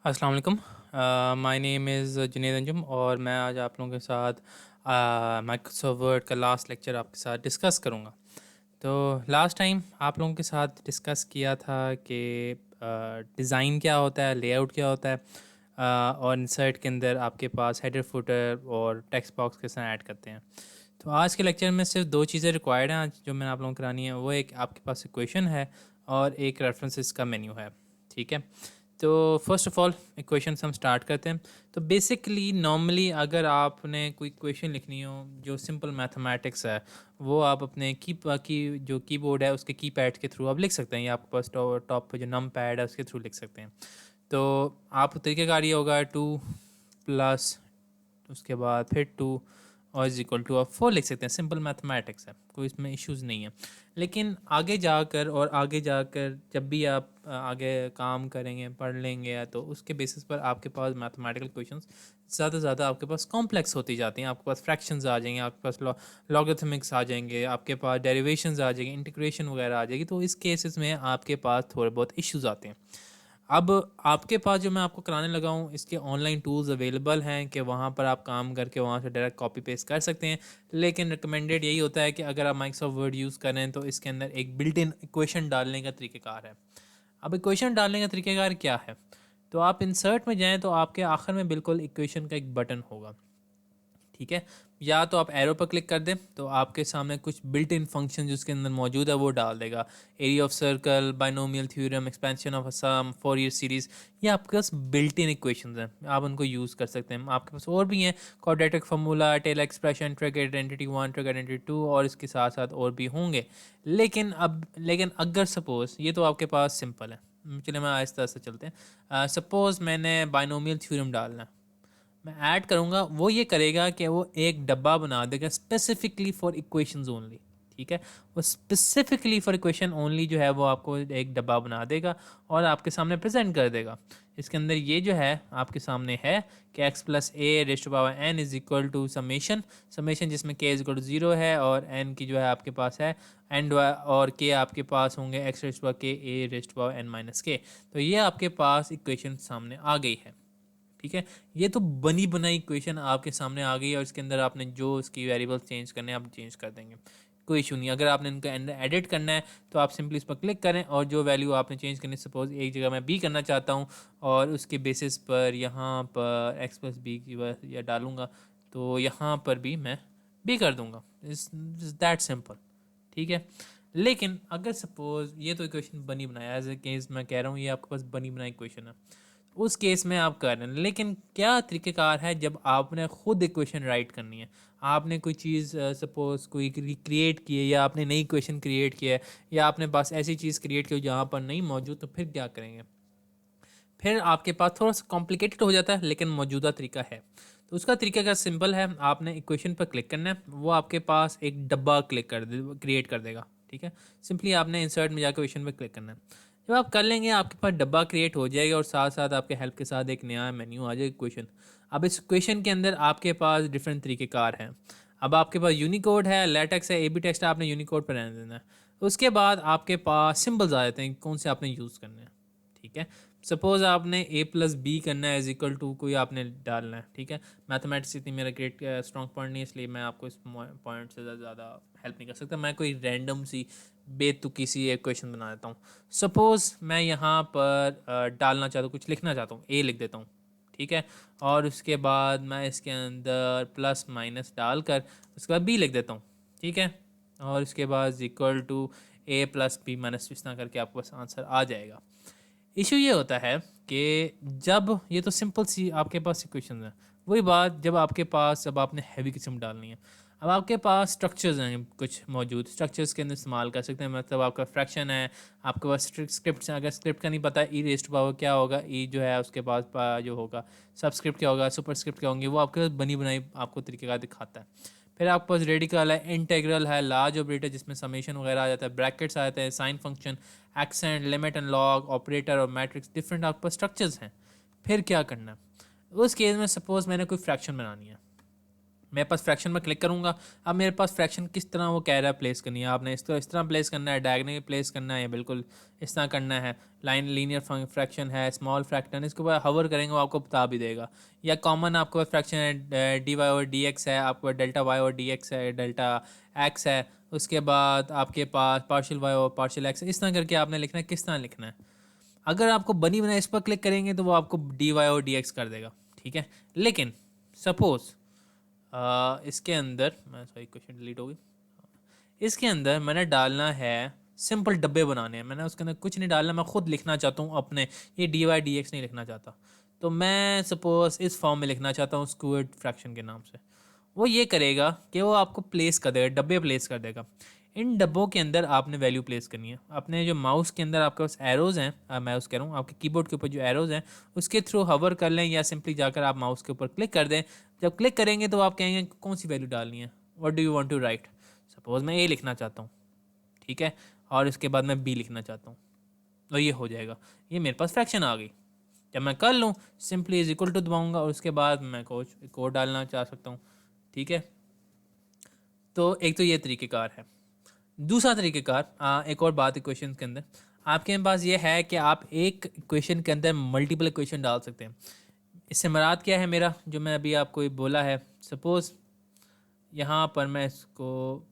अस्सलाम वालेकुम। My name is Junaid Anjum और मैं आज आप लोगों के साथ माइक्रोसॉफ्ट वर्ड का लास्ट लेक्चर आपके साथ डिस्कस करूँगा। तो लास्ट टाइम आप लोगों के साथ डिस्कस किया था कि डिज़ाइन क्या होता है, लेआउट क्या होता है, और इंसर्ट के अंदर आपके पास हेडर फुटर और टेक्स्ट बॉक्स के साथ ऐड करते हैं। तो आज के लेक्चर में सिर्फ दो चीज़ें रिक्वायर्ड हैं आज जो मैंने आप लोगों को करानी है। वो एक आपके पास इक्वेशन है और एक रेफरेंसेस का मेन्यू है। ठीक है, तो फर्स्ट ऑफ ऑल इक्वेशन से हम स्टार्ट करते हैं। तो बेसिकली नॉर्मली अगर आपने कोई इक्वेशन लिखनी हो जो सिंपल मैथमेटिक्स है, वो आप अपने की जो कीबोर्ड है उसके कीपैड के थ्रू आप लिख सकते हैं, या आपके पास टॉप पे जो नम पैड है उसके थ्रू लिख सकते हैं। तो आप तरीक़ेकार ये होगा 2 प्लस उसके बाद फिर 2 और इज इक्वल टू आप 4 लिख सकते हैं। सिंपल मैथमेटिक्स है, कोई इसमें इश्यूज़ नहीं है। लेकिन आगे जाकर जब भी आप आगे काम करेंगे, पढ़ लेंगे, तो उसके बेसिस पर आपके पास मैथमेटिकल क्वेश्चंस ज़्यादा से ज़्यादा आपके पास कॉम्प्लेक्स होती जाती हैं। आपके पास फ्रैक्शंस आ जाएंगे, आपके पास लॉगरिथमिक्स आ जाएंगे, आपके पास डेरिवेशंस आ जाएंगे, इंटीग्रेशन वगैरह आ जाएगी। तो इस केसेस में आपके पास थोड़े बहुत इश्यूज़ आते हैं। अब आपके पास जो मैं आपको कराने लगा हूँ, इसके ऑनलाइन टूल्स अवेलेबल हैं कि वहाँ पर आप काम करके वहाँ से डायरेक्ट कॉपी पेस्ट कर सकते हैं। लेकिन रिकमेंडेड यही होता है कि अगर आप माइक्रोसॉफ्ट वर्ड यूज़ करें तो इसके अंदर एक बिल्ट इन इक्वेशन डालने का तरीक़ेकार है। अब इक्वेशन डालने का तरीक़ेकार क्या है? तो आप इंसर्ट में जाएँ तो आपके आखिर में बिल्कुल इक्वेशन का एक बटन होगा। ठीक है, या तो आप एरो पर क्लिक कर दें तो आपके सामने कुछ बिल्ट इन फंक्शन जो उसके अंदर मौजूद है वो डाल देगा। Area of circle, binomial theorem, expansion of a sum, Fourier series, ये आपके पास बिल्ट इन इक्वेशंस हैं, आप उनको यूज़ कर सकते हैं। आपके पास और भी हैं, quadratic formula, Taylor expression, trig identity 1, trig identity 2, और इसके साथ साथ और भी होंगे। लेकिन अगर सपोज ये तो आपके पास सिंपल है, चलिए मैं आहिस्ता आहिस्ता चलते हैं। सपोज़ मैंने बाइनोमियल थ्योरम डालना है, मैं ऐड करूँगा, वो ये करेगा कि वो एक डब्बा बना देगा स्पेसिफिकली फॉर इक्वेशंस ओनली। ठीक है, वो स्पेसिफिकली फॉर इक्वेशन ओनली जो है वो आपको एक डब्बा बना देगा और आपके सामने प्रेजेंट कर देगा। इसके अंदर ये जो है आपके सामने है कि x plus a raised to power n is equal to summation summation, जिसमें के इज इक्वल टू 0 है और एन की जो है आपके पास है एंड, और के आपके पास होंगे एक्स रेस्ट पावर के ए रेस्ट पावर एन माइनस के। तो ये आपके पास इक्वेशन सामने आ गई है। ठीक है, ये तो बनी बनाई इक्वेशन आपके सामने आ गई है और इसके अंदर आपने जो इसकी वेरिएबल्स चेंज करने हैं आप चेंज कर देंगे, कोई इशू नहीं। अगर आपने इनका एडिट करना है तो आप सिंपली इस पर क्लिक करें और जो वैल्यू आपने चेंज करनी, सपोज एक जगह मैं बी करना चाहता हूँ और उसके बेसिस पर यहाँ पर एक्स प्लस बी की या डालूँगा, तो यहाँ पर भी मैं बी कर दूँगा। इस दैट सिंपल। ठीक है, लेकिन अगर सपोज ये तो इक्वेशन बनी बनाया, एज ए केस मैं कह रहा हूँ ये आपके पास बनी बनाई इक्वेशन है, उस केस में आप कर रहे हैं। लेकिन क्या तरीक़ेकार है जब आपने ख़ुद इक्वेशन राइट करनी है? आपने कोई चीज़ सपोज़ कोई क्रिएट की है, या आपने नई इक्वेशन क्रिएट किया है, या आपने बस ऐसी चीज़ क्रिएट की हो जहाँ पर नहीं मौजूद, तो फिर क्या करेंगे? फिर आपके पास थोड़ा सा कॉम्प्लिकेटेड हो जाता है, लेकिन मौजूदा तरीका है। तो उसका तरीका का सिंपल है, आपने इक्वेशन पर क्लिक करना है, वो आपके पास एक डब्बा क्रिएट कर देगा। ठीक है, सिंपली आपने इंसर्ट में जाकर इक्वेशन पर क्लिक करना है। जब आप कर लेंगे आपके पास डब्बा क्रिएट हो जाएगा और साथ साथ आपके हेल्प के साथ एक नया मेन्यू आ जाएगा इक्वेशन। अब इस इक्वेशन के अंदर आपके पास डिफरेंट तरीक़ेकार हैं। अब आपके पास यूनिकोड है, लेटेक्स है, ए बी टेक्स्ट, आपने यूनिकोड पर रहने देना है। उसके बाद आपके पास सिंबल्स आ जाते हैं, कौन से आपने यूज़ करने हैं। ठीक है, सपोज आपने ए प्लस बी करना है इज इक्वल टू कोई आपने डालना है। ठीक है, मैथमेटिक्स इतनी मेरा ग्रेट स्ट्रॉन्ग पॉइंट नहीं है, इसलिए मैं आपको इस पॉइंट से ज़्यादा हेल्प नहीं कर सकता। मैं कोई रैंडम सी बेतुकी सी एक क्वेश्चन बना देता हूँ। सपोज़ मैं यहाँ पर डालना चाहता हूँ, कुछ लिखना चाहता हूँ, ए लिख देता हूँ। ठीक है, और उसके बाद मैं इसके अंदर प्लस माइनस डालकर उसके बाद बी लिख देता हूँ। ठीक है, और उसके बाद equal to a plus b minus, इस तरह करके आपके पास आंसर आ जाएगा। इशू ये होता है कि जब ये तो सिंपल सी आपके पास इक्वेशन है, वही बात जब आपके पास जब आपने हैवी किस्म डालनी है, अब आपके पास स्ट्रक्चर्स हैं कुछ मौजूद, स्ट्रक्चर्स के अंदर इस्तेमाल कर सकते हैं। मतलब आपका फ्रैक्शन है, आपके पास स्क्रिप्ट हैं, अगर स्क्रिप्ट का नहीं पता ई रेस्ट पावर क्या होगा, ई जो है उसके पास जो होगा सबस्क्रिप्ट क्या होगा, सुपर स्क्रिप्ट क्या होंगे, वो आपके पास बनी बनाई आपको तरीक़ेकार दिखाता है। फिर आपके पास रेडिकल है, इंटेग्रल है, लार्ज ऑपरेटर जिसमें समेशन वगैरह आ जाता है, ब्रैकेट्स आ जाते हैं, sine function, accent, limit and log, operator और मैट्रिक्स, डिफरेंट आपके पास स्ट्रक्चर्स हैं। फिर क्या करना है उस केस में? सपोज मैंने कोई फ्रैक्शन बनानी है, मेरे पास फ्रैक्शन में क्लिक करूँगा। अब मेरे पास फ्रैक्शन किस तरह वो कह रहा है प्लेस करनी है, आपने इस तरह प्लेस करना है, डायगोनली प्लेस करना है, बिल्कुल इस तरह करना है। लाइन लीनियर फ्रैक्शन है, स्मॉल फ्रैक्शन, इसके ऊपर हवर करेंगे वो आपको बता भी देगा। या कॉमन आपके पास फ्रैक्शन है, डी वाई और डी एक्स है, आपके पास डेल्टा वाई और डी एक्स है, डेल्टा एक्स है। उसके बाद आपके पास पार्शियल वाई और पार्शियल एक्स है। इस तरह करके आपने लिखना है, किस तरह लिखना है। अगर आपको बनी बनाई इस पर क्लिक करेंगे तो वो आपको डी वाई और डी एक्स कर देगा, ठीक है। लेकिन सपोज़ इसके अंदर मैं सॉरी क्वेश्चन डिलीट हो गई, इसके अंदर मैंने डालना है सिंपल डब्बे बनाने हैं, मैंने उसके अंदर कुछ नहीं डालना, मैं खुद लिखना चाहता हूँ अपने, ये डी वाई डी एक्स नहीं लिखना चाहता। तो मैं सपोज इस फॉर्म में लिखना चाहता हूँ स्क्वायर्ड फ्रैक्शन के नाम से। वो ये करेगा कि वो आपको प्लेस कर देगा, डब्बे प्लेस कर देगा। इन डब्बों के अंदर आपने वैल्यू प्लेस करनी है। अपने जो माउस के अंदर आपके पास एरोज़ हैं, माउस कह रहा हूँ, आपके कीबोर्ड के ऊपर जो एरोज़ हैं उसके थ्रू हवर कर लें या सिंपली जाकर आप माउस के ऊपर क्लिक कर दें। जब क्लिक करेंगे तो आप कहेंगे कौन सी वैल्यू डालनी है, what do you want to write. Suppose मैं ए लिखना चाहता हूँ, ठीक है, और इसके बाद मैं बी लिखना चाहता हूँ, तो ये हो जाएगा। ये मेरे पास फ्रैक्शन आ गई। जब मैं कर लूँ सिंपली इज इक्वल टू दबाऊँगा और उसके बाद मैं कोड डालना चाह सकता हूँ, ठीक है। तो एक तो ये तरीक़ेकार है। दूसरा तरीक़ेकार, एक और बात इक्वेशन के अंदर आपके पास ये है कि आप एक इक्वेशन के अंदर मल्टीपल इक्वेशन डाल सकते हैं। इससे मुराद क्या है मेरा, जो मैं अभी आपको ये बोला है, सपोज़ यहाँ पर मैं इसको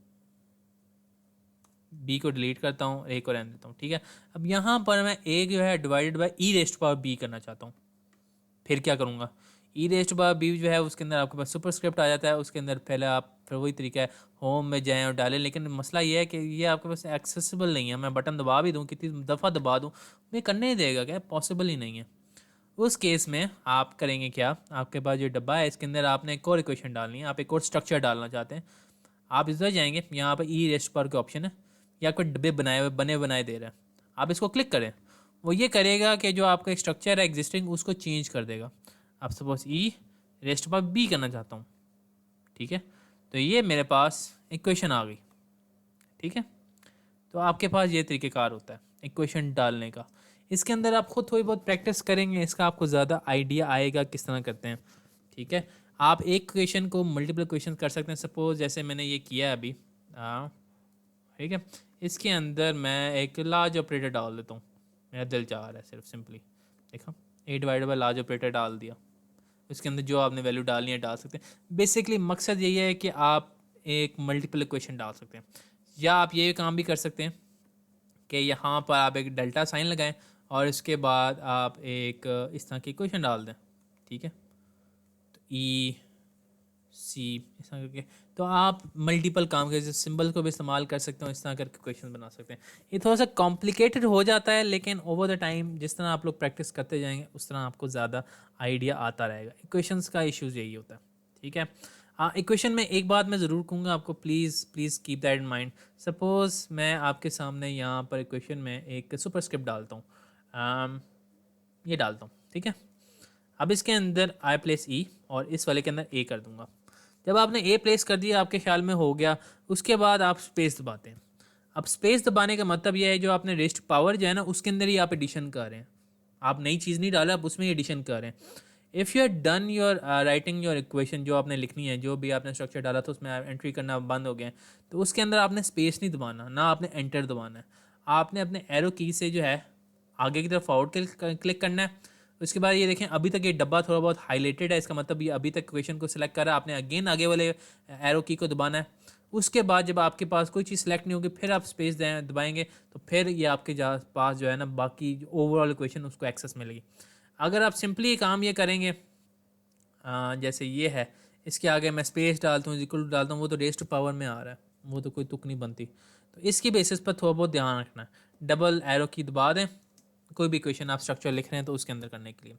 बी को डिलीट करता हूँ, ए को रहने देता हूँ, ठीक है। अब यहाँ पर मैं ए जो है divided by e raised power b करना चाहता हूँ। फिर क्या करूँगा, ई रेस्ट पावर बी जो है उसके अंदर आपके पास सुपरस्क्रिप्ट आ जाता है, उसके अंदर पहले आप फिर वही तरीका है होम में जाएँ और डालें। लेकिन मसला ये है कि ये आपके पास एक्सेसिबल नहीं है, मैं बटन दबा भी दूँ, कितनी दफ़ा दबा दूँ ये करने ही देगा क्या, पॉसिबल ही नहीं है। उस केस में आप करेंगे क्या, आपके पास जो डब्बा है इसके अंदर आपने एक और इक्वेशन डालनी है, आप एक और स्ट्रक्चर डालना चाहते हैं। आप इधर जाएंगे, यहाँ पर ई रेस्ट पावर के ऑप्शन है, या कोई डब्बे बनाए हुए बने बनाए दे रहा है, आप इसको क्लिक करें। वो ये करेगा कि जो आपका स्ट्रक्चर है एग्जिस्टिंग उसको चेंज कर देगा। आप suppose e raised power b करना चाहता हूँ, ठीक है, तो ये मेरे पास इक्वेशन आ गई, ठीक है। तो आपके पास ये तरीक़ेकार होता है इक्वेशन डालने का। इसके अंदर आप खुद थोड़ी बहुत प्रैक्टिस करेंगे, इसका आपको ज़्यादा आइडिया आएगा किस तरह करते हैं, ठीक है। आप एक क्वेश्चन को मल्टीपल क्वेश्चन कर सकते हैं। सपोज जैसे मैंने ये किया अभी, ठीक है, इसके अंदर मैं एक लार्ज ऑपरेटर डाल देता हूँ, मेरा दिल चाह रहा है सिर्फ सिंपली, देखा, ए डिवाइड बाई लार्ज ऑपरेटर डाल दिया। उसके अंदर जो आपने वैल्यू डालनी है डाल सकते हैं। बेसिकली मकसद यही है कि आप एक मल्टीपल इक्वेशन डाल सकते हैं, या आप ये काम भी कर सकते हैं कि यहाँ पर आप एक डेल्टा साइन लगाएं और इसके बाद आप एक इस तरह की इक्वेशन डाल दें, ठीक है, तो ई सी इस तरह करके। तो आप मल्टीपल काम के सिंबल को भी इस्तेमाल कर सकते हो, इस तरह करके क्वेश्चन बना सकते हैं। ये थोड़ा सा कॉम्प्लिकेटेड हो जाता है, लेकिन ओवर द टाइम जिस तरह आप लोग प्रैक्टिस करते जाएंगे उस तरह आपको ज़्यादा आइडिया आता रहेगा। इक्वेशंस का इश्यूज़ यही होता है, ठीक है। इक्वेशन में एक बात मैं ज़रूर कहूँगा आपको, please keep that in mind. Suppose मैं आपके सामने यहाँ पर इक्वेशन में एक सुपरस्क्रिप्ट डालता हूँ, ये डालता हूँ, ठीक है। अब इसके अंदर आई प्लेस ई और इस वाले के अंदर ए कर दूंगा। जब आपने ए प्लेस कर दिया, आपके ख्याल में हो गया, उसके बाद आप स्पेस दबाते हैं। अब स्पेस दबाने का मतलब यह है जो आपने रेस्ट पावर जो है ना उसके अंदर ही आप एडिशन कर रहे हैं, आप नई चीज़ नहीं डाला, आप उसमें ही एडिशन कर रहे हैं। If you are done your writing your equation, जो आपने लिखनी है, जो भी आपने स्ट्रक्चर डाला था उसमें एंट्री करना बंद हो गया है, तो उसके अंदर आपने स्पेस नहीं दबाना, ना आपने एंटर दबाना है। आपने अपने एरो की से जो है आगे की तरफ फॉरवर्ड क्लिक करना है। उसके बाद ये देखें अभी तक ये डब्बा थोड़ा बहुत हाईलाइटेड है, इसका मतलब ये अभी तक क्वेश्चन को सिलेक्ट करा, आपने अगेन आगे वाले एरो की को दबाना है। उसके बाद जब आपके पास कोई चीज़ सेलेक्ट नहीं होगी फिर आप स्पेस दबाएंगे, तो फिर ये आपके पास जो है ना बाकी ओवरऑल इक्वेशन उसको एक्सेस मिलेगी। अगर आप सिंपली काम ये करेंगे, जैसे ये है, इसके आगे मैं स्पेस डालता हूँ, इक्वल डालता हूँ, वो तो रेस्ट पावर में आ रहा है, वो तो कोई तुक नहीं बनती। तो इसकी बेसिस पर थोड़ा बहुत ध्यान रखना है। डबल एरो की दबा दें, कोई भी इक्वेशन आप स्ट्रक्चर लिख रहे हैं तो उसके अंदर करने के लिए।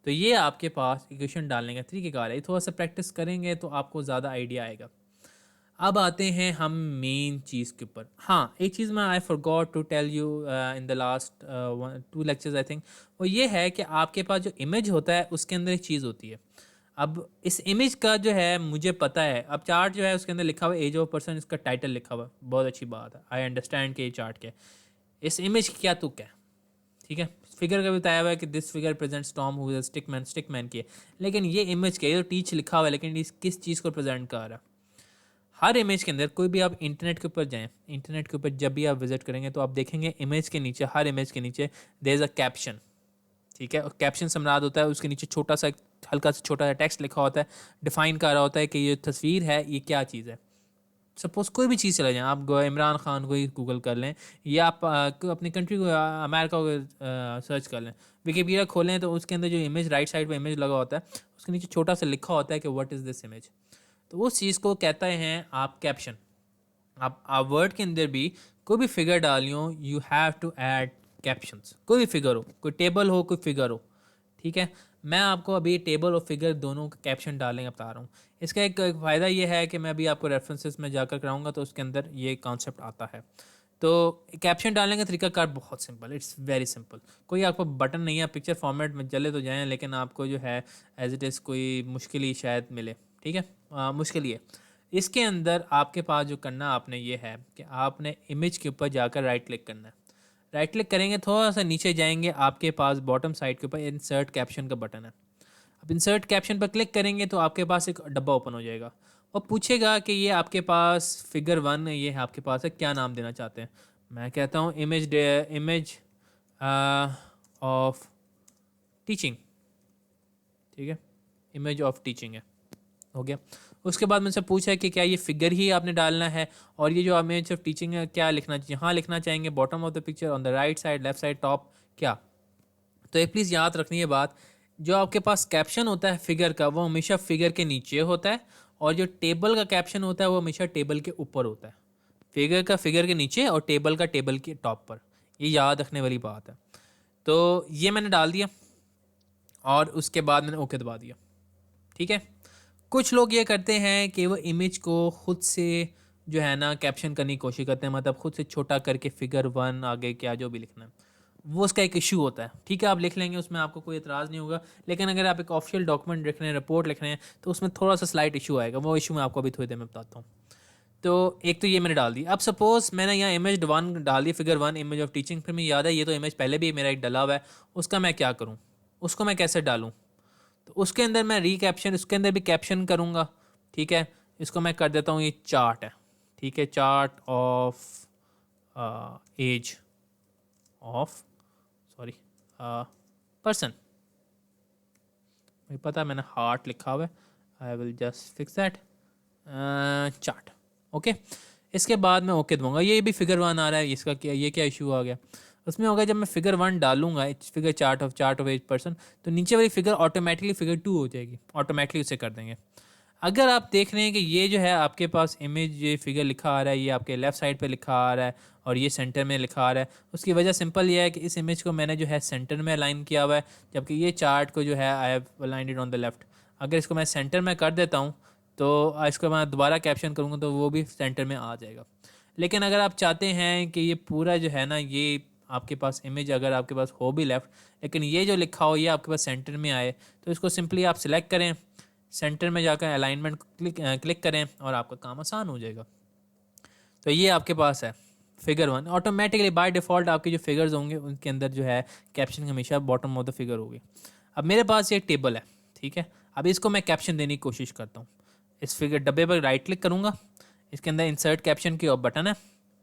तो ये आपके पास इक्वेशन डालने का तरीक़ेकार है। थोड़ा सा प्रैक्टिस करेंगे तो आपको ज़्यादा आइडिया आएगा। अब आते हैं हम मेन चीज़ के ऊपर। हाँ, एक चीज़ मैं I forgot to tell you in the last 2 lectures I think, वो ये है कि आपके पास जो इमेज होता है उसके अंदर एक चीज़ होती है। अब इस इमेज का जो है मुझे पता है, अब चार्ट जो है उसके अंदर लिखा हुआ है एज ऑफ पर्सन, इसका टाइटल लिखा हुआ है, बहुत अच्छी बात है, आई अंडरस्टैंड कि ये चार्ट क्या है। इस इमेज की क्या तुक है, ठीक है, फिगर का भी बताया हुआ है कि this figure presents Tom who is Stickman की है, लेकिन ये इमेज क्या है, ये टीच लिखा हुआ है, लेकिन इस किस चीज़ को प्रेजेंट कर रहा है। हर इमेज के अंदर कोई भी आप इंटरनेट के ऊपर जाएं, इंटरनेट के ऊपर जब भी आप विजिट करेंगे तो आप देखेंगे इमेज के नीचे, हर इमेज के नीचे देयर इज़ अ कैप्शन। ठीक है, और कैप्शन से मुराद होता है उसके नीचे छोटा सा, हल्का सा छोटा सा टेक्स्ट लिखा होता है, डिफाइन कर रहा होता है कि ये तस्वीर है, ये क्या चीज़ है। सपोज कोई भी चीज़ चला जाए, आप इमरान खान को ही गूगल कर लें, या आप अपनी कंट्री को, अमेरिका को सर्च कर लें, विकीपीडिया खोलें, तो उसके अंदर जो इमेज राइट साइड पे इमेज लगा होता है, उसके नीचे छोटा सा लिखा होता है कि व्हाट इज़ दिस इमेज। तो उस चीज़ को कहते हैं आप कैप्शन। आप वर्ड के अंदर भी कोई भी फिगर डालियो, you have to add captions. कोई भी फिगर हो, कोई टेबल हो, कोई फिगर हो, ठीक है। मैं आपको अभी टेबल और फिगर दोनों का कैप्शन डालने का बता रहा हूँ। इसका एक फ़ायदा ये है कि मैं अभी आपको रेफरेंसेस में जाकर कराऊंगा तो उसके अंदर ये कॉन्सेप्ट आता है। तो कैप्शन डालने का तरीकाकार बहुत सिंपल, इट्स वेरी सिंपल। कोई आपको बटन नहीं है, पिक्चर फॉर्मेट में चले तो जाएँ, लेकिन आपको जो है एज इट इज़ कोई मुश्किल ही शायद मिले, ठीक है, मुश्किल ही है। इसके अंदर आपके पास जो करना आपने ये है कि आपने इमेज के ऊपर जाकर राइट क्लिक करना है। राइट क्लिक करेंगे, थोड़ा सा नीचे जाएंगे, आपके पास बॉटम साइड के ऊपर इंसर्ट कैप्शन का बटन है। अब इंसर्ट कैप्शन पर क्लिक करेंगे तो आपके पास एक डब्बा ओपन हो जाएगा और पूछेगा कि ये आपके पास फिगर 1 ये है, आपके पास है, क्या नाम देना चाहते हैं। मैं कहता हूँ इमेज ऑफ टीचिंग, ठीक है, इमेज ऑफ टीचिंग है, हो गया। उसके बाद मुझसे पूछा है कि क्या ये फिगर ही आपने डालना है, और ये जो इमेज ऑफ टीचिंग है क्या लिखना चाहिए, हाँ लिखना चाहेंगे bottom of the picture, on the right side, left side, top, क्या। तो एक प्लीज़ याद रखनी है बात, जो आपके पास कैप्शन होता है फिगर का, वो हमेशा फिगर के नीचे होता है, और जो टेबल का कैप्शन होता है वो हमेशा टेबल के ऊपर होता है। फिगर का फिगर के नीचे और टेबल का टेबल के टॉप पर, ये याद रखने वाली बात है। तो ये मैंने डाल दिया और उसके बाद मैंने ओके दबा दिया, ठीक है। कुछ लोग ये करते हैं कि वो इमेज को खुद से जो है ना कैप्शन करने की कोशिश करते हैं, मतलब खुद से छोटा करके फिगर 1 आगे क्या जो भी लिखना है, वो उसका एक इशू होता है। ठीक है, आप लिख लेंगे, उसमें आपको कोई एतराज़ नहीं होगा, लेकिन अगर आप एक ऑफिशियल डॉक्यूमेंट लिख रहे हैं, रिपोर्ट लिख रहे हैं, तो उसमें थोड़ा सा स्लाइट इशू आएगा। वो इशू मैं आपको अभी थोड़ी देर में बताता हूँ। तो एक तो ये मैंने डाल दी। अब सपोज मैंने यहाँ इमेज 1 डाल दी, फिगर 1 इमेज ऑफ टीचिंग, फिर मुझे याद है ये तो इमेज पहले भी मेरा एक डला हुआ है, उसका मैं क्या करूँ, उसको मैं कैसे डालूँ। तो उसके अंदर मैं रीकैप्शन, उसके अंदर भी कैप्शन करूँगा, ठीक है। इसको मैं कर देता हूँ, ये चार्ट है, ठीक है, chart of age of, sorry, person. मुझे पता है मैंने हार्ट लिखा हुआ है, I will just fix that, chart, okay. इसके बाद मैं ओके दूंगा। ये भी फिगर 1 आ रहा है, इसका क्या, ये क्या इशू आ गया उसमें होगा, जब मैं फिगर 1 डालूंगा, figure chart of age person, तो नीचे वाली फिगर ऑटोमेटिकली फिगर 2 हो जाएगी, ऑटोमेटिकली उसे कर देंगे। अगर आप देख रहे हैं कि ये जो है आपके पास इमेज, ये फिगर लिखा आ रहा है, ये आपके लेफ़्ट साइड पे लिखा आ रहा है और ये सेंटर में लिखा आ रहा है, उसकी वजह सिंपल ये है कि इस इमेज को मैंने जो है सेंटर में अलाइन किया हुआ है, जबकि ये चार्ट को जो है I have aligned it on the left. अगर इसको मैं सेंटर में कर देता हूँ तो इसको मैं दोबारा कैप्शन करूँगा तो वो भी सेंटर में आ जाएगा। लेकिन अगर आप चाहते हैं कि ये पूरा जो है ना, ये आपके पास इमेज अगर आपके पास हो भी लेफ़्ट, लेकिन ये जो लिखा हो ये आपके पास सेंटर में आए, तो इसको सिंपली आप सिलेक्ट करें, सेंटर में जाकर अलाइनमेंट क्लिक करें और आपका काम आसान हो जाएगा। तो ये आपके पास है फिगर 1। ऑटोमेटिकली बाय डिफ़ॉल्ट आपके जो फिगर्स होंगे उनके अंदर जो है कैप्शन हमेशा बॉटम ऑफ द फिगर होगी। अब मेरे पास ये टेबल है, ठीक है। अब इसको मैं कैप्शन देने की कोशिश करता हूँ। इस फिगर डब्बे पर राइट क्लिक करूँगा, इसके अंदर इंसर्ट कैप्शन की बटन है,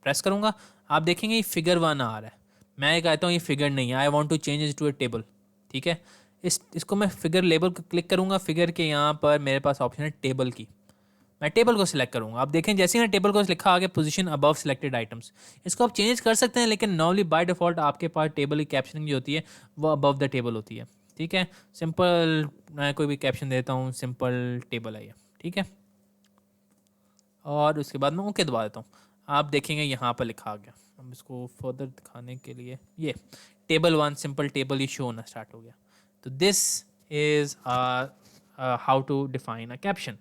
प्रेस करूँगा, आप देखेंगे ये फिगर 1 आ रहा है। मैं ये कहता हूँ ये फिगर नहीं है, I want to change it to a table, ठीक है। इसको मैं फिगर लेबल को क्लिक करूँगा, फिगर के यहाँ पर मेरे पास ऑप्शन है टेबल की, मैं टेबल को सिलेक्ट करूँगा। आप देखें जैसे ही ना टेबल को लिखा आगे पोजीशन अबव सिलेक्टेड आइटम्स, इसको आप चेंज कर सकते हैं, लेकिन नॉर्मली बाय डिफ़ॉल्ट आपके पास टेबल की कैप्शनिंग जो होती है वो अबव द टेबल होती है, ठीक है। सिंपल मैं कोई भी कैप्शन देता हूँ, सिंपल टेबल है ये, ठीक है। और उसके बाद मैं ओके दबा देता हूँ, आप देखेंगे यहाँ पर लिखा आ गया। अब इसको फर्दर दिखाने के लिए ये टेबल 1 सिंपल टेबल ही शो होना स्टार्ट हो गया। तो this is how to define a caption,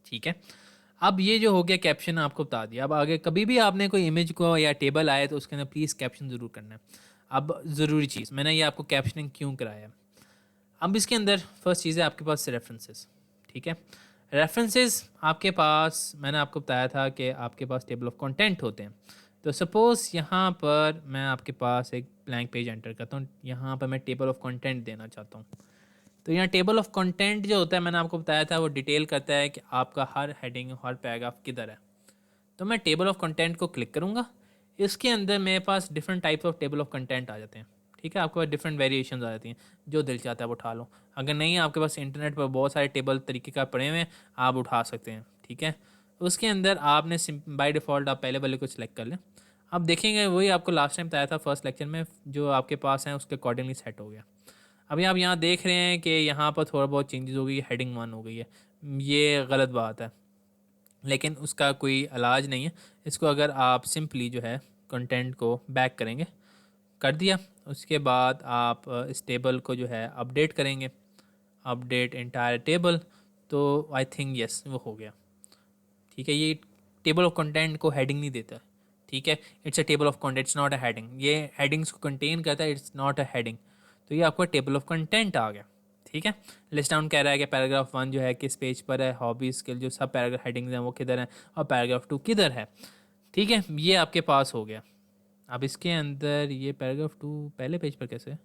ठीक है। अब ये जो हो गया कैप्शन आपको बता दिया। अब आगे कभी भी आपने कोई इमेज को या टेबल आए तो उसके अंदर प्लीज़ कैप्शन ज़रूर करना है। अब ज़रूरी चीज़, मैंने ये आपको कैप्शनिंग क्यों कराया। अब इसके अंदर फर्स्ट चीज़ है आपके पास रेफरेंसेस, ठीक है। रेफरेंसेस आपके पास मैंने आपको बताया था कि आपके पास टेबल ऑफ कंटेंट होते हैं। तो सपोज़ यहाँ पर मैं आपके पास एक ब्लैंक पेज एंटर करता हूँ। यहाँ पर मैं टेबल ऑफ कंटेंट देना चाहता हूँ। तो यहाँ टेबल ऑफ कंटेंट जो होता है, मैंने आपको बताया था, वो डिटेल करता है कि आपका हर हेडिंग हर पैराग्राफ किधर है। तो मैं टेबल ऑफ कंटेंट को क्लिक करूँगा। इसके अंदर मेरे पास different types of table of content आ जाते हैं। ठीक है, आपके पास डिफरेंट वेरिएशन आ जाती हैं, जो दिल चाहता है वो उठा लो। अगर नहीं, आपके पास इंटरनेट पर बहुत सारे टेबल तरीके का पड़े हुए हैं, आप उठा सकते हैं। ठीक है, उसके अंदर आपने बाय डिफ़ॉल्ट आप पहले वाले को सिलेक्ट कर लें। अब देखेंगे वही आपको लास्ट टाइम बताया था फर्स्ट लेक्चर में, जो आपके पास है उसके अकॉर्डिंगली सेट हो गया। अभी आप यहाँ देख रहे हैं कि यहाँ पर थोड़ा बहुत चेंजेस हो गई है, हेडिंग 1 हो गई है। ये गलत बात है, लेकिन उसका कोई इलाज नहीं है। इसको अगर आप सिंपली जो है कंटेंट को बैक करेंगे, कर दिया, उसके बाद आप इस टेबल को जो है अपडेट करेंगे, अपडेट एंटायर टेबल, तो आई थिंक यस वो हो गया। ठीक है, ये टेबल ऑफ कंटेंट को हेडिंग नहीं देता। ठीक है, it's a table of content, it's not a heading. ये हेडिंग्स को कंटेन करता है, इट्स नॉट अ हेडिंग। तो ये आपका टेबल ऑफ कंटेंट आ गया। ठीक है, लिस्ट डाउन कह रहा है कि पैराग्राफ 1 जो है किस पेज पर है, हॉबीज़ के जो सब पैराग्राफ हेडिंग्स हैं वो किधर हैं, और पैराग्राफ 2 किधर है। ठीक है, ये आपके पास हो गया। अब इसके अंदर ये पैराग्राफ 2 पहले पेज पर कैसे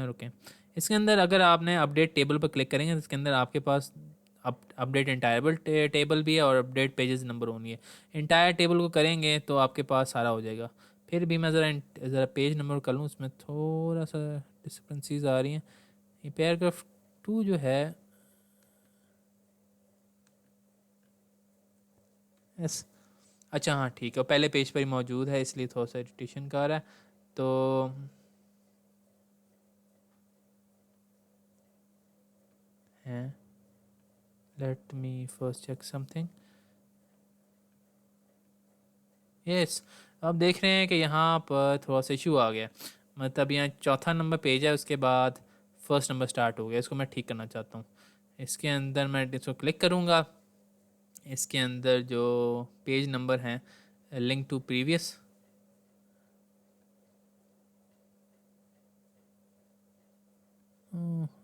रुकें, इसके अंदर अगर आपने अपडेट टेबल पर क्लिक करेंगे तो इसके अंदर आपके पास अपडेट इंटायरबल टेबल भी है और अपडेट पेजेस नंबर ओनली है। इंटायर टेबल को करेंगे तो आपके पास सारा हो जाएगा। फिर भी मैं ज़रा पेज नंबर कर लूँ, उसमें थोड़ा सा डिस्क्रिपेंसीज आ रही हैं। ये पैराग्राफ 2 जो है, यस, अच्छा हाँ ठीक है, पहले पेज पर ही मौजूद है इसलिए थोड़ा सा इरिटेशन कर रहा है। तो हैं, let me first check something. Yes, अब देख रहे हैं कि यहाँ पर थोड़ा सा इशू आ गया। मतलब यहाँ चौथा नंबर पेज है, उसके बाद फर्स्ट नंबर स्टार्ट हो गया। इसको मैं ठीक करना चाहता हूँ। इसके अंदर मैं इसको क्लिक करूँगा। इसके अंदर जो पेज नंबर हैं, लिंक टू प्रीवियस,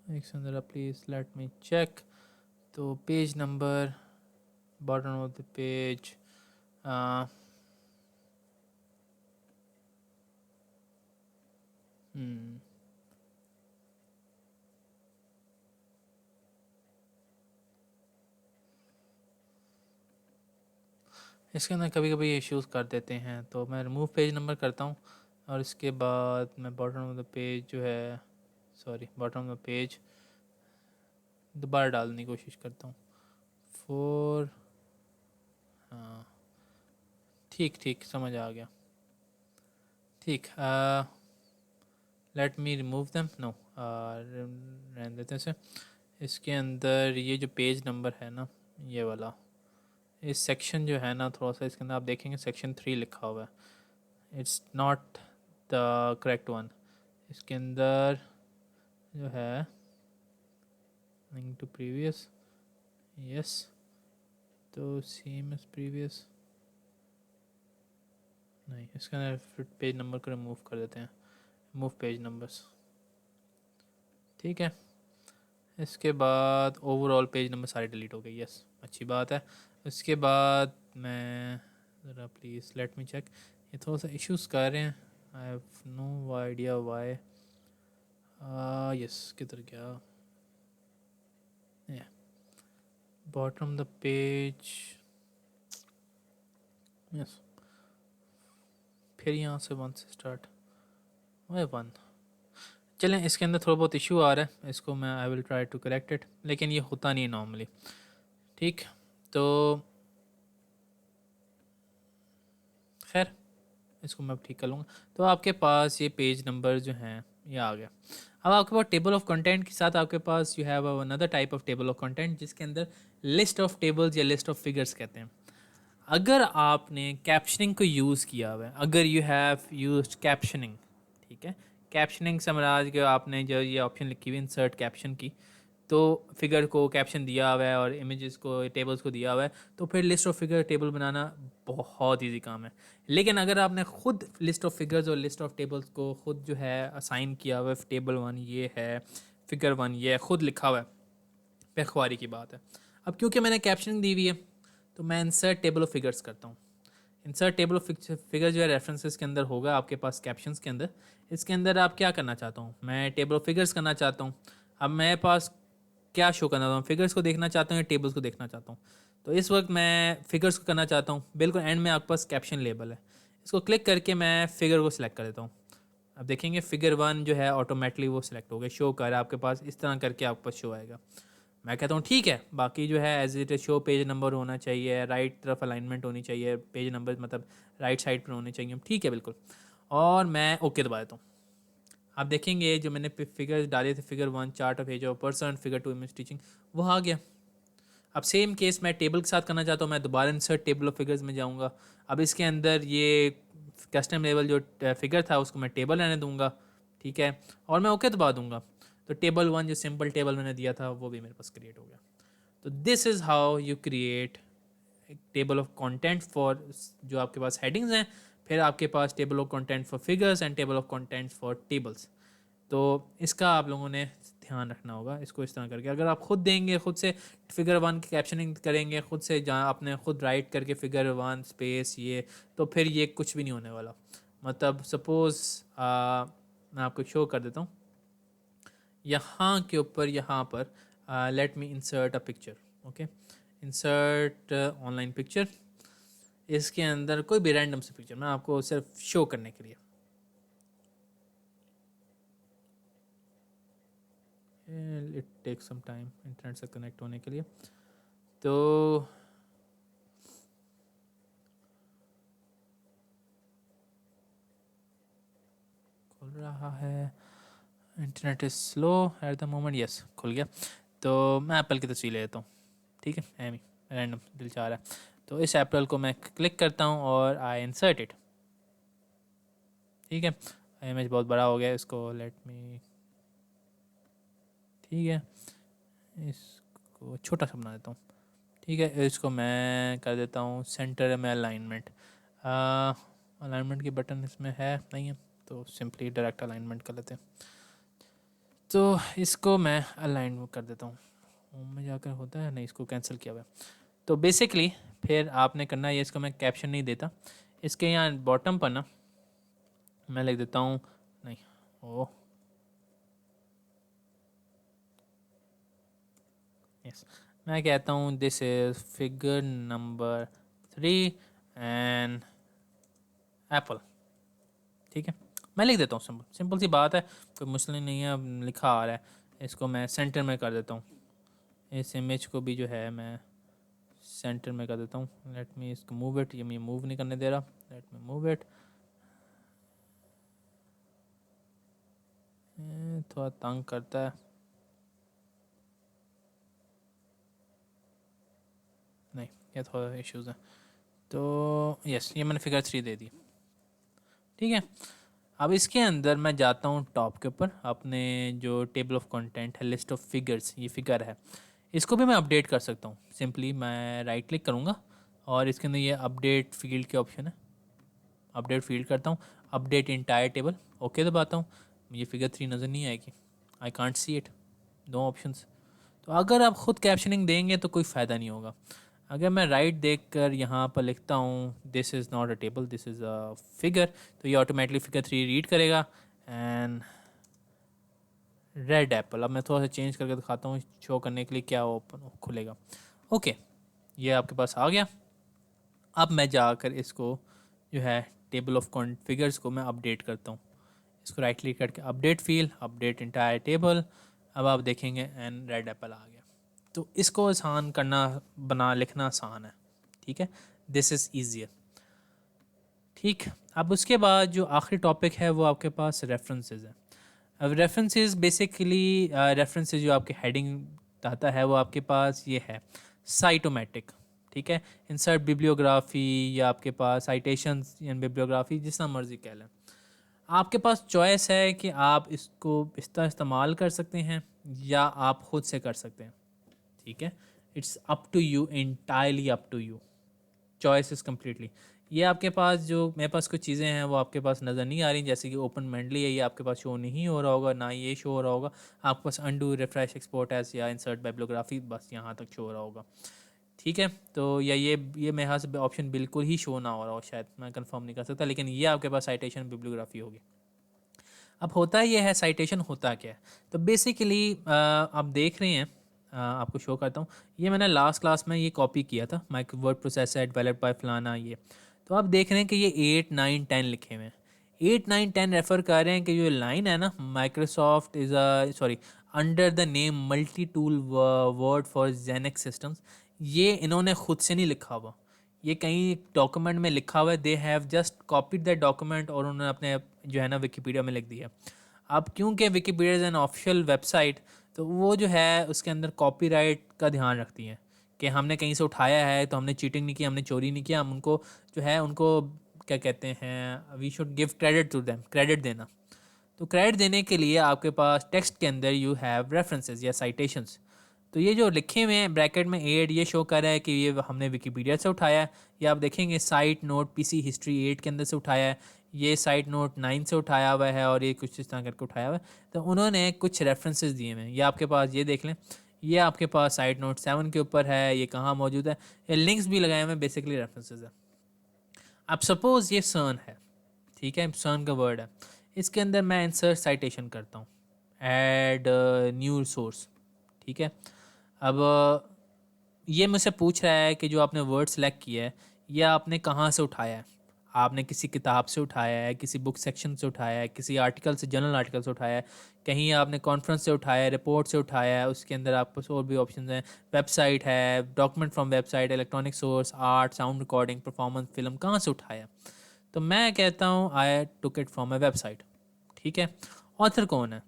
एक second please let me check. तो page number bottom of the page, इसके अंदर कभी कभी इश्यूज़ कर देते हैं, तो मैं रिमूव पेज नंबर करता हूँ। और इसके बाद मैं बॉटम ऑफ द पेज जो है, sorry bottom of the page दोबारा डालने की कोशिश करता हूँ। 4, हाँ ठीक ठीक समझ आ गया। ठीक, let me remove them, no रहने देते हैं इसे। इसके अंदर ये जो पेज नंबर है ना, ये वाला, इस सेक्शन जो है ना, थोड़ा सा इसके अंदर आप देखेंगे सेक्शन 3 लिखा हुआ है। It's not the correct one. इसके अंदर जो है लिंक टू प्रीवियस, यस, तो सेम एज प्रीवियस नहीं, इसके अंदर फिर पेज नंबर को रिमूव कर देते हैं, रिमूव पेज नंबर्स। ठीक है, इसके बाद ओवरऑल पेज नंबर सारे डिलीट हो गए, यस अच्छी बात है। इसके बाद मैं ज़रा प्लीज़ लेट मी चेक, ये थोड़ा सा इश्यूज़ कर रहे हैं, I have no idea why. Yes किधर गया, बॉटम द पेज, यस, फिर यहाँ से 1 से स्टार्ट, वाई 1। चलें, इसके अंदर थोड़ा बहुत इशू आ रहा है, इसको मैं I will try to correct it, लेकिन ये होता नहीं है नॉर्मली। ठीक, तो खैर इसको मैं ठीक कर लूँगा। तो आपके पास ये पेज नंबर जो हैं ये आ गया। अब आपके पास टेबल ऑफ कंटेंट के साथ आपके पास you have another type of table of content, जिसके अंदर लिस्ट ऑफ टेबल्स या लिस्ट ऑफ फिगर्स कहते हैं। अगर आपने कैप्शनिंग को यूज़ किया हुआ है, अगर यू हैव यूज्ड कैप्शनिंग, ठीक है, कैप्शनिंग समराज के आपने जो ये ऑप्शन लिखी हुई इंसर्ट कैप्शन की, तो फिगर को कैप्शन दिया हुआ है और इमेजेस को, टेबल्स को दिया हुआ है, तो फिर लिस्ट ऑफ फिगर टेबल बनाना बहुत इजी काम है। लेकिन अगर आपने खुद लिस्ट ऑफ फिगर्स और लिस्ट ऑफ टेबल्स को खुद जो है असाइन किया हुआ है, टेबल 1 ये है, फिगर 1 ये है, खुद लिखा हुआ है, पेखवारी की बात है। अब क्योंकि मैंने कैप्शनिंग दी हुई है, तो मैं इंसर्ट टेबल ऑफ फिगर्स करता हूँ। इंसर्ट टेबल ऑफ फिगर जो है रेफरेंसेस के अंदर होगा आपके पास कैप्शंस के अंदर। इसके अंदर आप क्या करना चाहता हूँ, मैं टेबल ऑफ फिगर्स करना चाहता हूँ। अब मेरे पास क्या शो करना चाहता हूँ, फिगर्स को देखना चाहता हूँ या टेबल्स को देखना चाहता हूँ। तो इस वक्त मैं फिगर्स को करना चाहता हूँ। बिल्कुल एंड में आपके पास कैप्शन लेबल है, इसको क्लिक करके मैं फिगर को सिलेक्ट कर देता हूँ। अब देखेंगे फिगर 1 जो है ऑटोमेटिकली वो सिलेक्ट हो गया, शो कर आपके पास इस तरह करके आपके पास शो आएगा। मैं कहता हूँ ठीक है, बाकी जो है as it show page number होना चाहिए, राइट तरफ अलाइनमेंट होनी चाहिए, पेज नंबर मतलब राइट साइड पर होने चाहिए, ठीक है बिल्कुल। और मैं ओके दबा देता हूँ। आप देखेंगे जो मैंने फिगर डाले थे, figure 1 chart of age of person, figure 2 image teaching, वो आ गया। अब सेम केस मैं टेबल के साथ करना चाहता हूँ, मैं दोबारा इंसर्ट टेबल ऑफ फिगर्स में जाऊँगा। अब इसके अंदर ये कस्टम लेवल जो फिगर था उसको मैं टेबल रहने दूंगा, ठीक है, और मैं ओके दबा दूंगा। तो टेबल 1 जो सिंपल टेबल मैंने दिया था वो भी मेरे पास क्रिएट हो गया। तो this is how you create table of content for जो आपके पास हेडिंग्स हैं, फिर आपके पास table of content for figures and table of content for tables. तो इसका आप लोगों ने ध्यान रखना होगा, इसको इस तरह करके अगर आप खुद देंगे, खुद से फिगर 1 की कैप्शनिंग करेंगे, खुद से जहाँ आपने खुद राइट करके फिगर 1 स्पेस ये, तो फिर ये कुछ भी नहीं होने वाला। मतलब सपोज़ मैं आपको शो कर देता हूँ यहाँ के ऊपर, यहाँ पर let me insert a picture. Okay, insert online picture. इसके अंदर कोई भी रैंडम से पिक्चर मैं आपको सिर्फ शो करने के लिए, it take some time internet से कनेक्ट होने के लिए। तो खुल रहा है, internet is slow at the moment, yes खुल गया। तो मैं एप्पल की तस्वीर ले लेता हूँ, ठीक है, एमी रैंडम दिल चाह रहा है। तो इस एप्पल को मैं क्लिक करता हूँ और आई इंसर्ट इट, ठीक है। इमेज बहुत बड़ा हो गया, इसको लेट मी, ठीक है, इसको छोटा सा बना देता हूँ, ठीक है। इसको मैं कर देता हूँ सेंटर में अलाइनमेंट। अलाइनमेंट की बटन इसमें है नहीं है, तो सिंपली डायरेक्ट अलाइनमेंट कर लेते हैं। तो इसको मैं अलाइन कर देता हूँ, होम में जाकर होता है नहीं, इसको कैंसिल किया हुआ है। तो बेसिकली फिर आपने करना है, इसको मैं कैप्शन नहीं देता, इसके यहाँ बॉटम पर ना मैं लिख देता हूँ, नहीं ओ यस, मैं कहता हूँ this is figure number 3 and Apple, ठीक है। मैं लिख देता हूँ, सिंपल सिंपल सी बात है, कोई मुश्किल नहीं है, अब लिखा आ रहा है। इसको मैं सेंटर में कर देता हूँ, इस इमेज को भी जो है मैं सेंटर में कर देता हूँ। लेट मी इसको मूव इट, ये मैं मूव नहीं करने दे रहा, लेट मी मूव इट। थोड़ा तंग करता है, नहीं ये थोड़ा इश्यूज़ है। तो यस, ये मैंने फिगर 3 दे दी, ठीक है। अब इसके अंदर मैं जाता हूँ टॉप के ऊपर, अपने जो टेबल ऑफ कंटेंट है, लिस्ट ऑफ फिगर्स, ये फिगर है, इसको भी मैं अपडेट कर सकता हूँ। सिंपली मैं राइट क्लिक करूँगा और इसके अंदर ये अपडेट फील्ड के ऑप्शन है, अपडेट फील्ड करता हूँ, अपडेट इंटायर टेबल, ओके दबाता हूँ। मुझे फिगर 3 नज़र नहीं आएगी, आई कॉन्ट सी इट, दो ऑप्शंस। तो अगर आप ख़ुद कैप्शनिंग देंगे तो कोई फ़ायदा नहीं होगा। अगर मैं राइट देख कर यहाँ पर लिखता हूँ this is not a table, this is a figure, तो ये ऑटोमेटिकली फिगर 3 रीड करेगा। एंड रेड एप्पल, अब मैं थोड़ा सा चेंज करके दिखाता हूँ शो करने के लिए क्या ओपन खुलेगा। ओके, ये आपके पास आ गया। अब मैं जाकर इसको जो है टेबल ऑफ फिगर्स को मैं अपडेट करता हूँ, इसको राइट क्लिक करके update field, update entire table. अब आप देखेंगे एंड रेड एप्पल आ गया। तो इसको आसान करना, बना लिखना आसान है, ठीक है, दिस इज़ ईजियर, ठीक। अब उसके बाद जो आखिरी टॉपिक है वो आपके पास रेफरेंसेस है। अब रेफरेंसेस बेसिकली, रेफरेंसेस जो आपके हेडिंग आता है वो आपके पास ये है साइटोमेटिक, ठीक है, इंसर्ट बिब्लियोग्राफी, या आपके पास साइटेशंस या बिब्लियोग्राफी, जितना मर्जी कह लें। आपके पास चॉइस है कि आप इसको इस तरह इस्तेमाल कर सकते हैं या आप खुद से कर सकते हैं, ठीक है। It's up to you, entirely up to you, choice is completely. ये आपके पास जो मेरे पास कुछ चीज़ें हैं वो आपके पास नज़र नहीं आ रही, जैसे कि ओपन मेंडली है, ये आपके पास शो नहीं हो रहा होगा, ना ये शो हो रहा होगा। आपके पास अंडू, रिफ्रेश, एक्सपोर्ट एज या इंसर्ट बाइब्लियोग्राफी, बस यहाँ तक शो हो रहा होगा, ठीक है। तो या ये मेरे ख्याल से ऑप्शन बिल्कुल ही शो ना हो रहा हो, शायद मैं कंफर्म नहीं कर सकता, लेकिन ये आपके पास साइटेशन बिब्लियोग्राफी होगी। अब होता ये है, साइटेशन होता क्या है। तो बेसिकली आप देख रहे हैं, आपको शो करता हूँ। ये मैंने लास्ट क्लास में ये कॉपी किया था, micro word processor developed by फलाना ये। तो आप देख रहे हैं कि ये 8 9 10 लिखे हुए हैं। 8 9 10 रेफर कर रहे हैं कि जो लाइन है ना, Microsoft is a sorry under the name multi tool word for Genex systems, ये इन्होंने खुद से नहीं लिखा हुआ, ये कहीं डॉक्यूमेंट में लिखा हुआ है। They have just copied that document और उन्होंने अपने जो है ना विकीपीडिया में लिख दिया। अब क्योंकि Wikipedia is an official website, तो वो जो है उसके अंदर कॉपीराइट का ध्यान रखती है कि हमने कहीं से उठाया है तो हमने चीटिंग नहीं की, हमने चोरी नहीं किया। हम उनको जो है उनको क्या कहते हैं, we should give credit to them, credit देना। तो क्रेडिट देने के लिए आपके पास टेक्स्ट के अंदर यू हैव रेफरेंसेस या साइटेशंस। तो ये जो लिखे हुए हैं ब्रैकेट में 8, ये शो कर रहा है कि ये हमने विकीपीडिया से उठाया है। या आप देखेंगे साइट नोट पीसी हिस्ट्री 8 के अंदर से उठाया है, ये साइट नोट 9 से उठाया हुआ है, और ये कुछ इस तरह करके उठाया हुआ है। तो उन्होंने कुछ रेफरेंसेस दिए हुए हैं, ये आपके पास ये देख लें। ये आपके पास साइट नोट 7 के ऊपर है, ये कहाँ मौजूद है, ये लिंक्स भी लगाए हुए हैं, बेसिकली रेफरेंसेस है। अब सपोज़ ये सन है, ठीक है, सन का वर्ड है। इसके अंदर मैं इंसर्ट साइटेशन करता हूँ, ऐड न्यू सोर्स, ठीक है। अब ये मुझसे पूछ रहा है कि जो आपने वर्ड सेलेक्ट किया है, ये आपने कहाँ से उठाया है। आपने किसी किताब से उठाया है, किसी बुक सेक्शन से उठाया है, किसी आर्टिकल से, जर्नल आर्टिकल से उठाया है, कहीं आपने कॉन्फ्रेंस से उठाया है, रिपोर्ट से उठाया है। उसके अंदर आपके पास और भी ऑप्शन हैं, वेबसाइट है, document from website, electronic source, art, sound recording, performance, film, कहाँ से उठाया। तो मैं कहता हूँ I took it from a website, ठीक है। ऑथर कौन है,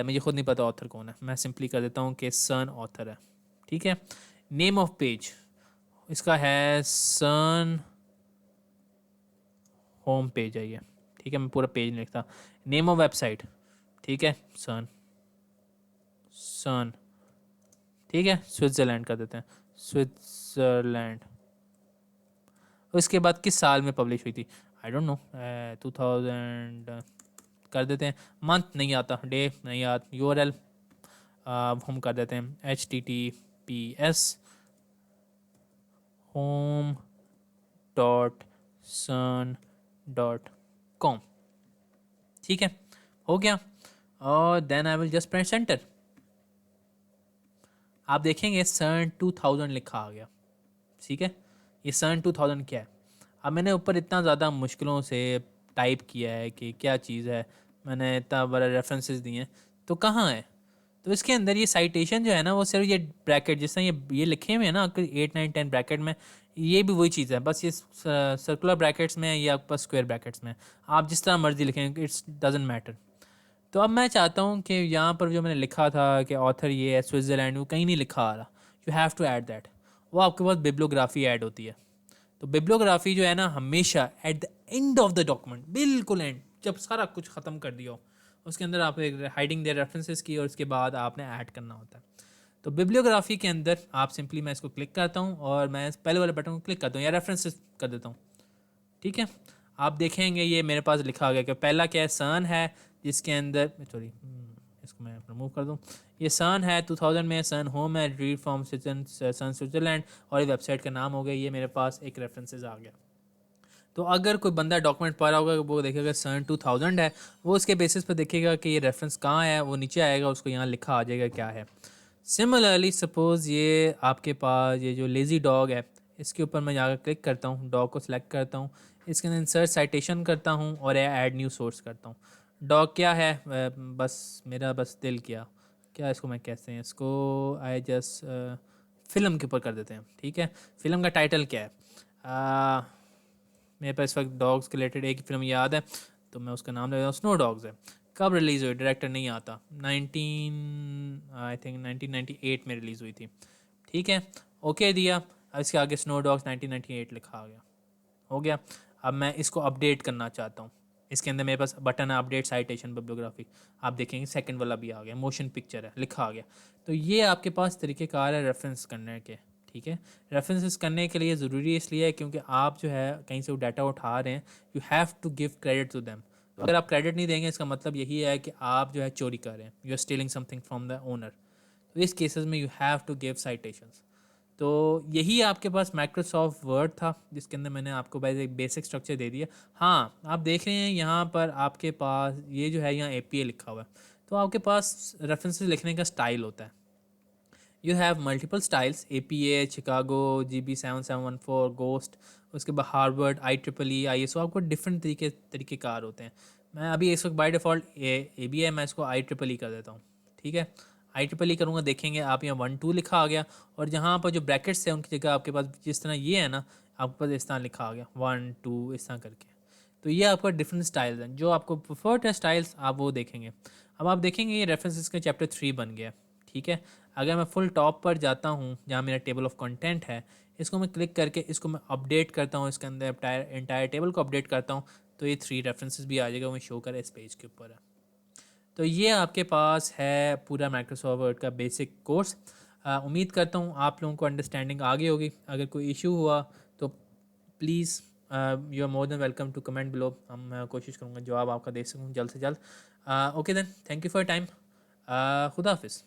मुझे खुद नहीं पता ऑथर कौन है, मैं सिंपली कर देता हूँ कि सन ऑथर है, ठीक है। नेम ऑफ पेज इसका है सन होम पेज है ये, ठीक है। मैं पूरा पेज नहीं लिखता। नेम ऑफ वेबसाइट, ठीक है, सन सन, ठीक है। स्विट्ज़रलैंड कर देते हैं, स्विट्ज़रलैंड। उसके बाद किस साल में पब्लिश हुई थी, आई डोंट नो, 2000 कर देते हैं। मंथ नहीं आता, डे नहीं आता, यूआरएल हम कर देते हैं https home.sun.com, ठीक है, हो गया। और then I will just press enter. आप देखेंगे सन 2000 लिखा आ गया, ठीक है। ये सन 2000 क्या है। अब मैंने ऊपर इतना ज़्यादा मुश्किलों से टाइप किया है कि क्या चीज़ है, मैंने इतना बड़ा रेफरेंसेस दिए हैं, तो कहाँ है। तो इसके अंदर ये साइटेशन जो है ना, वो सिर्फ ये ब्रैकेट जिस तरह ये लिखे हुए हैं ना 8 9 10 ब्रैकेट में, ये भी वही चीज़ है, बस ये सर्कुलर ब्रैकेट्स में या आपके पास स्क्वायर ब्रैकेट्स में, आप जिस तरह मर्जी लिखें, इट्स डजेंट मैटर। तो अब मैं चाहता हूँ कि यहाँ पर जो मैंने लिखा था कि ऑथर ये है स्विट्ज़रलैंड, वो कहीं नहीं लिखा आ रहा, you have to add that. वो आपके पास बिब्लियोग्राफी ऐड होती है। तो बिब्लियोग्राफी जो है ना, हमेशा at the end of the document, बिल्कुल एंड, जब सारा कुछ ख़त्म कर दिया हो, उसके अंदर आप एक हाइडिंग दे रेफरेंसेस की, और उसके बाद आपने ऐड करना होता है। तो बिब्लियोग्राफी के अंदर आप सिंपली, मैं इसको क्लिक करता हूँ और मैं पहले वाले बटन को क्लिक करता हूँ या रेफरेंसेस कर देता हूँ, ठीक है। आप देखेंगे ये मेरे पास लिखा गया कि पहला क्या है, सन है, जिसके अंदर सॉरी इसको मैं रिमूव कर दूँ। ये सन है 2000 में, सन होम है, रीड फ्रॉम सन स्विट्ज़रलैंड, और ये वेबसाइट का नाम हो गया। ये मेरे पास एक रेफरेंसेस आ गया। तो अगर कोई बंदा डॉक्यूमेंट पढ़ रहा होगा, वो देखेगा सन 2000 है, वो उसके बेसिस पर देखेगा कि ये रेफरेंस कहाँ है, वो नीचे आएगा, उसको यहाँ लिखा आ जाएगा क्या है। सिमिलरली सपोज़ ये आपके पास ये जो लेज़ी डॉग है, इसके ऊपर मैं जाकर क्लिक करता हूँ, डॉग को सिलेक्ट करता हूँ, इसके अंदर इंसर्ट साइटेशन करता हूँ और ऐड न्यू सोर्स करता हूँ। डॉग क्या है, बस मेरा बस दिल क्या क्या इसको मैं कहते हैं, इसको आई जस्ट फ़िल्म के ऊपर कर देते हैं, ठीक है। फ़िल्म का टाइटल क्या है, मेरे पास इस वक्त डॉग्स के रिलेटेड एक ही फिल्म याद है, तो मैं उसका नाम ले रहा हूँ, स्नो डॉग्स है। कब रिलीज़ हुई, डायरेक्टर नहीं आता, 1998 में रिलीज़ हुई थी, ठीक है। ओके दिया, अब इसके आगे स्नो डॉग्स 1998 लिखा आ गया, हो गया। अब मैं इसको अपडेट करना चाहता हूँ, इसके अंदर मेरे पास बटन है अपडेट साइटेशन बिब्लियोग्राफी, आप देखेंगे सेकंड वाला भी आ गया, मोशन पिक्चर है लिखा आ गया। तो ये आपके पास तरीक़ेकार है रेफरेंस करने के, ठीक है। रेफरेंसेस करने के लिए ज़रूरी इसलिए है क्योंकि आप जो है कहीं से वो डाटा उठा रहे हैं, you have to give credit to them. अगर आप क्रेडिट नहीं देंगे, इसका मतलब यही है कि आप जो है चोरी कर रहे हैं, you are stealing something from the owner. तो इस केसेस में you have to give citations. तो यही आपके पास माइक्रोसॉफ्ट वर्ड था जिसके अंदर मैंने आपको बस एक बेसिक स्ट्रक्चर दे दिया। हाँ, आप देख रहे हैं यहाँ पर आपके पास ये जो है यहाँ एपीए लिखा हुआ है, तो आपके पास रेफरेंसेस लिखने का स्टाइल होता है। You have multiple styles, A P A, Chicago, GB7714, ghost, उसके बाद हार्वर्ड, IEEE, ISO, आपको डिफरेंट तरीक़ेकार होते हैं। मैं अभी इस वक्त बाय डिफ़ॉल्ट ए बी है, मैं इसको IEEE कर देता हूँ। ठीक है, IEEE करूँगा, देखेंगे आप यहाँ 1 2 लिखा आ गया, और जहाँ पर जो ब्रैकेट्स हैं उनकी जगह आपके पास जिस तरह ये है ना, आपके पास इस तरह लिखा आ गया 1 2 इस तरह करके। तो ये आपका डिफरेंट स्टाइल्स हैं, जो आपको प्रेफर्ड है स्टाइल्स आप वो देखेंगे। अब आप देखेंगे ये रेफरेंसेस का चैप्टर 3 बन गया। ठीक है, अगर मैं फुल टॉप पर जाता हूँ जहाँ मेरा टेबल ऑफ कंटेंट है, इसको मैं क्लिक करके इसको मैं अपडेट करता हूँ, इसके अंदर एंटायर टेबल को अपडेट करता हूँ, तो ये 3 रेफरेंसेस भी आ जाएगा, वो शो करे इस पेज के ऊपर है। तो ये आपके पास है पूरा माइक्रोसॉफ्ट वर्ड का बेसिक कोर्स। उम्मीद करता हूँ आप लोगों को अंडरस्टैंडिंग आ गई होगी। अगर कोई इशू हुआ तो please you are more than welcome to comment below. मैं कोशिश करूँगा जवाब आपका दे सकूँ जल्द से जल्द। Okay then, thank you for time. खुदा हाफिज़।